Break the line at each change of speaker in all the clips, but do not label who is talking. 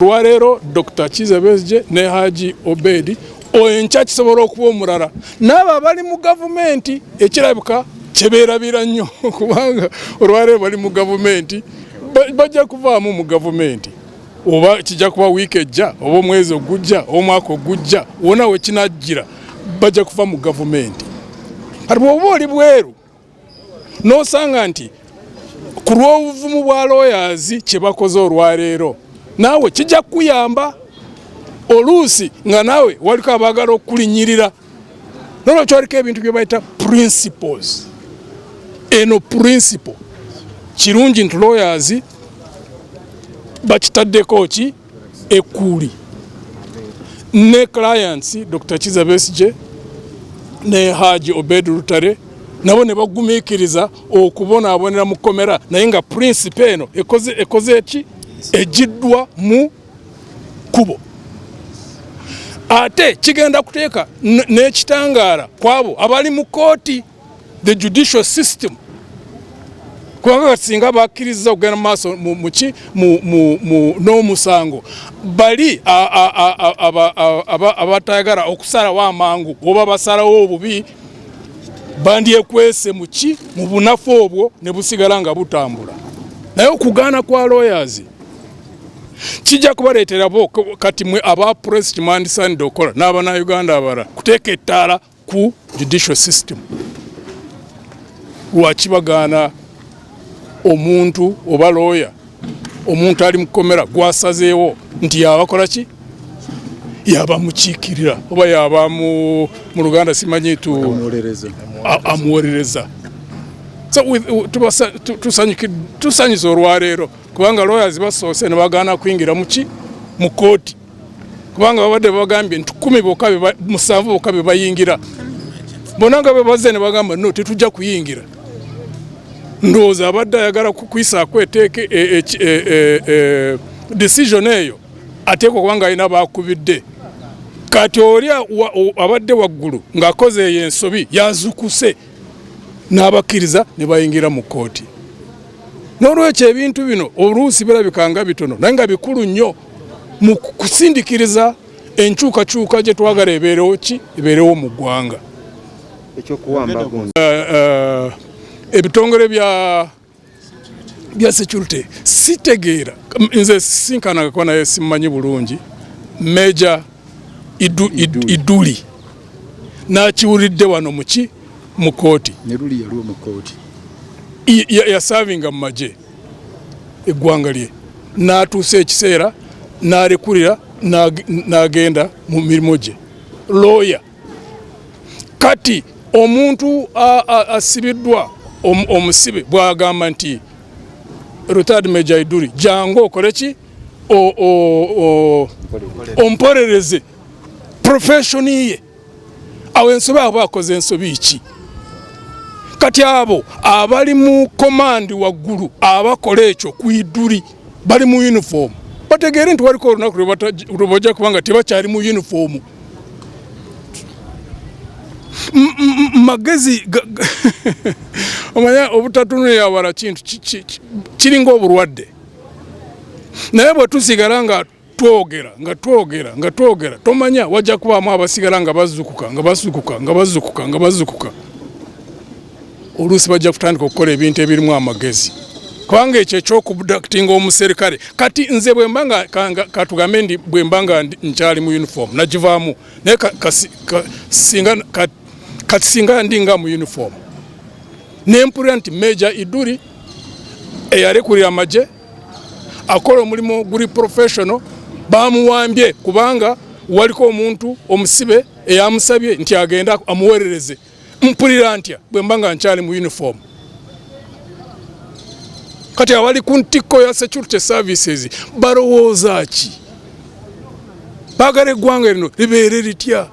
Rero Dr. Kiza Besigye ne Haji Obedi oyencha kisobola okuba omulala n'aba bali mu gavumenti ekirabika kyebeerabira nnyo kubanga olwaleero bali mu gavumenti bajja kuvaamu mu gavumenti oba kijja kuba wiiki ejja oba omwezi ogujja omwaka ogujja wona we kinajjira bajja kuva mu gavumenti kati bw'oba oli bweru n'osanga nti ku lw'obuvumu bwa lawyers kye bakoze olwaleero nawe kijja kuyamba oluusi nga nawe waliko abaagala okulinyirira nolwekyo waliko ebintu bye bayita principles. Eno principle kirungi nti lawyers bakitaddeko ki ekkuuli ne clients Dr. Kiza Besigye ne Haji Obedi Lutale nabo ne bagumiikiriza okubonaabonera mu kkomera naye nga principle eno ekoze eki ejiddwa mu kubo ate kigenda kuteeka n'ekitangaala kwabo abali mu kooti the judicial system kubanga singa bakkiriza okugenda mu maaso n'omusango bali abatayagala okusalawo amangu oba basalawo obubi bandyekwese mu bunafu obwo ne busigala nga butambula naye okugaana kwa lawyers kijja kubaleetera bo kati mwe aba press mwandisande okola n'abannayuganda abalala kuteeka ettaala ku judicial system. Lwakibagaana omuntu oba lawyer omuntu ali mu kkomera gwasazeewo nti yabakola ki yaba mukiikirira oba yaba mu Luganda simanyi amuwolereza. So tusanyiza olwaleero kubanga lawyers basoose ne bagaana kuyingira mu kooti kubanga babadde bagambye nti 7 bokka be bayingira bonna nga bebaze ne bagamba no tetujja kuyingira ndowooza abadde ayagala kuyisaako eteeke decision eyo ateekwa kubanga alina bakubidde kati oli abadde waggulu ng'akoze eyo ensobi yazukuse n'abakkiriza ne bayingira mu kooti. N'olwekyo ebintu bino oluusi birabikanga bitono naye nga bikulu nnyo mu kusindikiriza enkyukakyuka gye twagala ebeerewo mu ggwanga. Ebitongole bya security sitegeera nze sinkanagako naye simanyi bulungi Major Iduli n'akiwulidde wano mu kooti yasavinga mu magye eggwanga lye n'atuusa ekiseera n'alekulira n'agenda mu mirimu gye lawyer. Kati omuntu asibiddwa omusibe bw'agamba nti retired Major Iduli jangu okole ki ompolereze profession ye awo ensobi abo bakoze ensobi ki kati abo abali mu command waggulu abakola ekyo ku Iduli bali mu uniform bategeere nti waliko olunaku lwe bajja kubanga tebakyali mu uniform. Magezi omanya obutatunulira awala kintu kiringa obulwadde naye bwe tusigala nga twogera tomanya wajja kubaamu abasigala nga bazukuka oluusi bajja kutandika okukola ebintu ebirimu amagezi kubanga ekyo ekyokubudakitinga omuserikale kati nze bwembanga katugambe ndi bwembanga nkyali mu uniform nagivaamu naye kati singa ndinga mu uniform nempulira nti Major Iduli eyalekulira amagye akola omulimu guli professional bamuwambye kubanga waliko omuntu omusibe eyamusabye nti agenda amuwerereze mpulira ntya bwembanga nkyali mu uniform. Kati abali ku ntikko ya security services balowooza ki baagala eggwanga lino libeere litya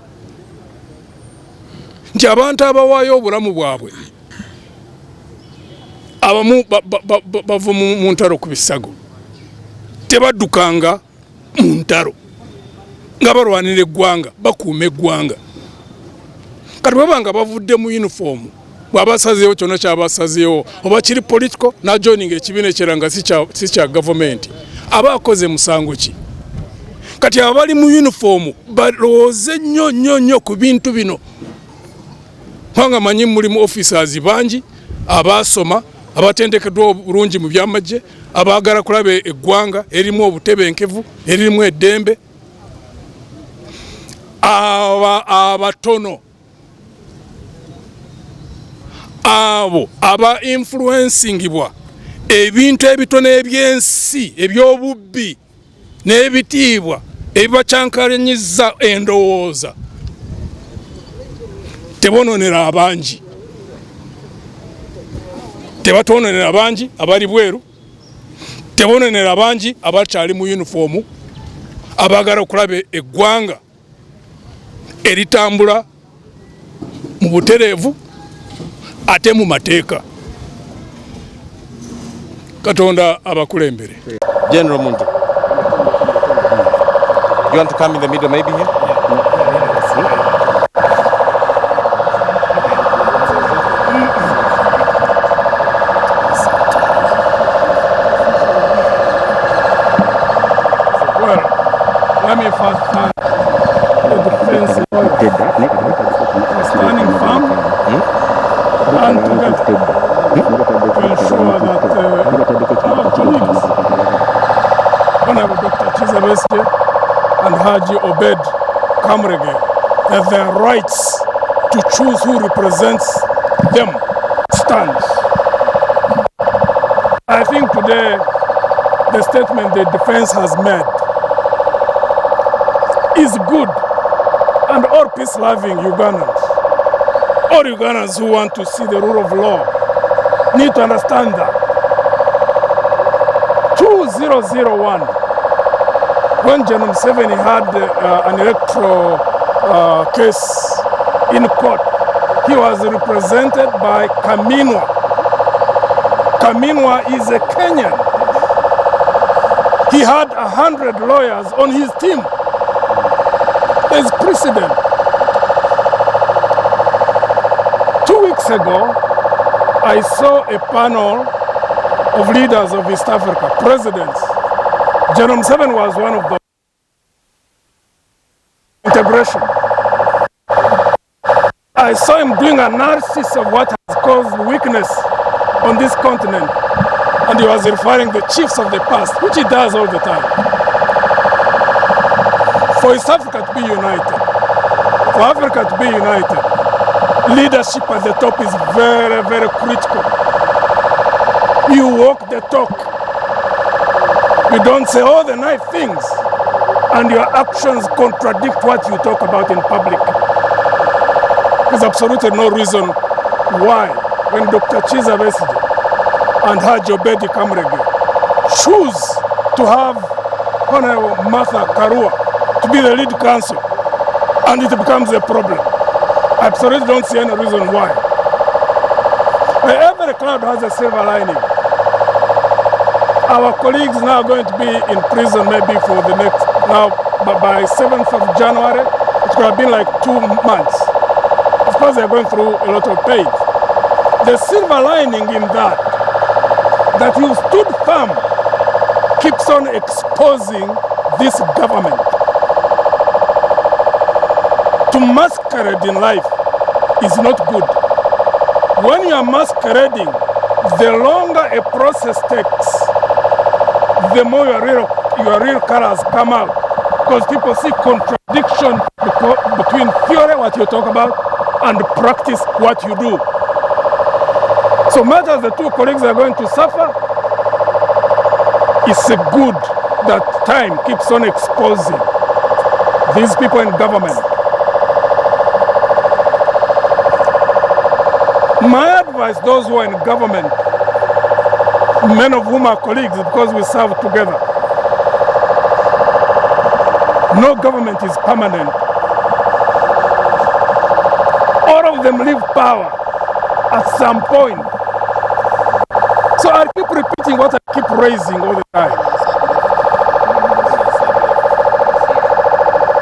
nti abantu abawaayo obulamu bwabwe abamu bava mu ntalo ku bisago tebaddukanga mu ntalo nga balwanira eggwanga bakuuma eggwanga kati bwebanga bavudde mu uniform bwabasazeewo kyonna kyabasazeewo oba kiri political na joining ekibiina ekiranga si kya government aba akoze musango ki kati abali mu uniform balowooze nnyo ku bintu bino. Kubanga manyi mulimu officers bangi abaasoma abatendekeddwa obulungi mu byamagye abaagala kulaba eggwanga erimu obutebenkevu eririmu eddembe. Abatono abo aba influencingibwa ebintu ebitono ebyensi ebyobubbi n'ebitiibwa ebibacyankalanyiza endowooza tebononera abangi. Tebatononera abangi abali bweru, tebononera abangi abakyali mu uniform abaagala okulaba eggwanga eritambula mu butereevu ate mu mateeka. Katonda abakulembere.
General Muntu, you want to come in the middle maybe here?
Well, let me first thank the defense for standing firm and together to ensure that our colleagues, Honorable Dr. Chiza Besigye and Haji Obed Kamrege, have their rights to choose who represents them stands. I think today the statement the defense has made is good, and all peace-loving Ugandans, all Ugandans who want to see the rule of law need to understand that 2001, when Gen.Mugisha had an electoral case in court, he was represented by Kaminwa. Kaminwa is a Kenyan. He had 100 lawyers on his team. There's precedent. 2 weeks ago, I saw a panel of leaders of East Africa, presidents. Gen.Mugisha was one of them. Integration. I saw him doing analysis of what has caused weakness on this continent, and he was referring to the chiefs of the past, which he does all the time. For East Africa to be united, for Africa to be united, leadership at the top is very, very critical. You walk the talk. You don't say all the nice things, and your actions contradict what you talk about in public. There's absolutely no reason why, when Dr. Chiza Besigye and Haji Obed Kamrege choose to have Honorable Martha Karua to be the lead counsel, and it becomes a problem. I absolutely don't see any reason why. But every cloud has a silver lining. Our colleagues now are going to be in prison maybe for the next, now by 7th of January, it could have been like 2 months. Of course, they're going through a lot of pain. The silver lining in that you stood firm, keeps on exposing this government. To masquerade in life is not good. When you are masquerading, the longer a process takes, the more your real colors come out. Because people see contradiction between theory, what you talk about, and practice, what you do. So much as the two colleagues are going to suffer, it's good that time keeps on exposing these people in government. My advice, those who are in government, many of whom are colleagues because we serve together, no government is permanent. All of them leave power at some point. So I keep repeating what I keep raising all the time.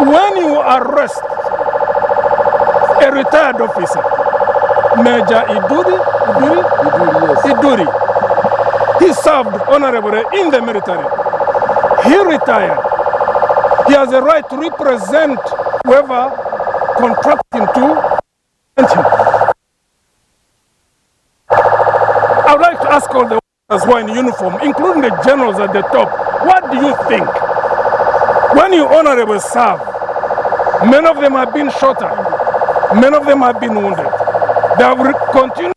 When you arrest a retired officer, Major Iduri, he served honorably in the military. He retired. He has a right to represent whoever contracts him to represent him. I would like to ask all the officers who are in uniform, including the generals at the top, what do you think? When you honorably serve, many of them have been shot at, many of them have been wounded. They have continued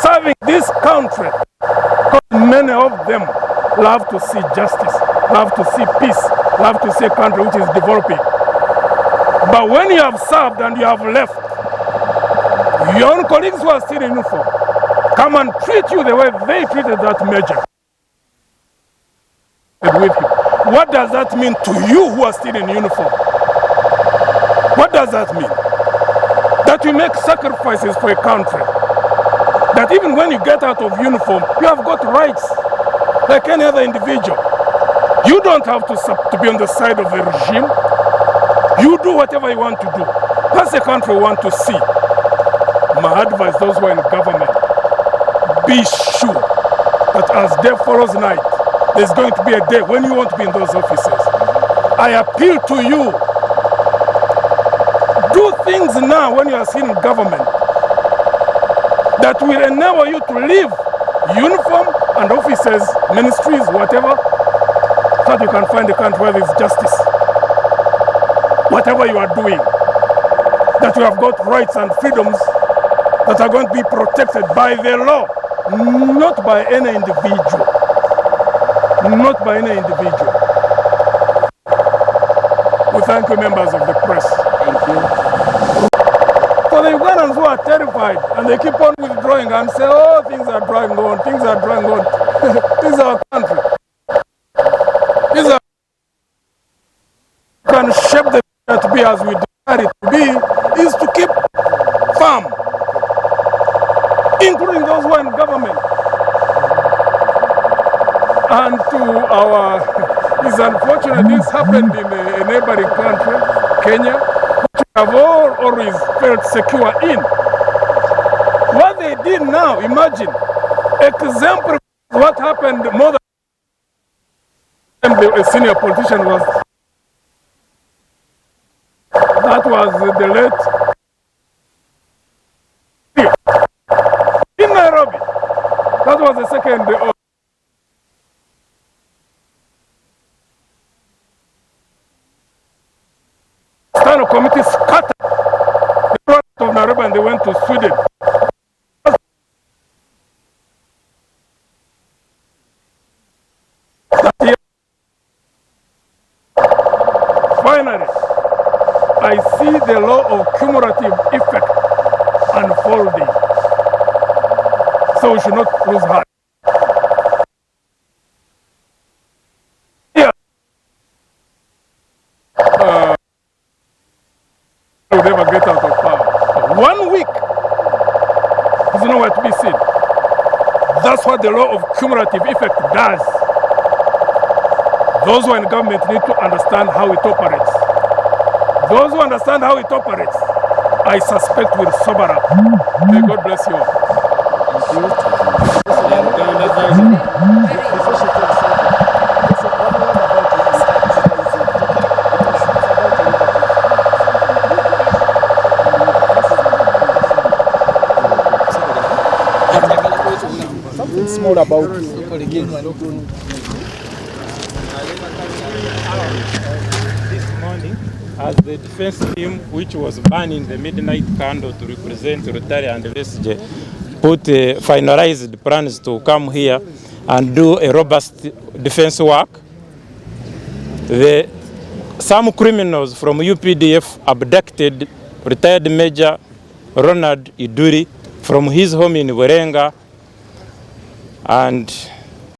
serving this country because many of them love to see justice, love to see peace, love to see a country which is developing. But when you have served and you have left, your own colleagues who are still in uniform come and treat you the way they treated that major with him. What does that mean to you who are still in uniform? What does that mean? That you make sacrifices for a country. That even when you get out of uniform, you have got rights like any other individual. You don't have to be on the side of the regime. You do whatever you want to do. That's the country we want to see. My advice, those who are in government, be sure that as day follows night, there's going to be a day when you want to be in those offices. I appeal to you, do things now when you are still in government that will enable you to leave uniform and offices, ministries, whatever, so that you can find a country where there is justice. Whatever you are doing, that you have got rights and freedoms that are going to be protected by the law, not by any individual. Not by any individual. We thank you, members of the press.
Thank you.
For the Ugandans who are terrified and they keep on withdrawing and say, oh, things are dragging on, things are dragging on. This is our country. This is our can shape the future to be as we desire it to be, is to keep firm, including those who are in government. And to our, it's unfortunate this happened in a neighboring country, Kenya, which we have always felt secure in. What they did now, imagine, exemplary what happened more than a senior politician was. That was the late in Nairobi. That was the second. Stand committee scattered the product of Nairobi and they went to Sweden. Finally, I see the law of cumulative effect unfolding. So we should not lose heart. Will never get out of power. 1 week is nowhere to be seen. That's what the law of cumulative effect does. Those who are in government need to understand how it operates. Those who understand how it operates, I suspect will sober up. May God bless you all.
Something small about
this morning, as the defense team, which was burning the midnight candle to represent Rotary and VSJ, finalized plans to come here and do a robust defense work. Some criminals from UPDF abducted retired Major Ronald Iduri from his home in Werenga, and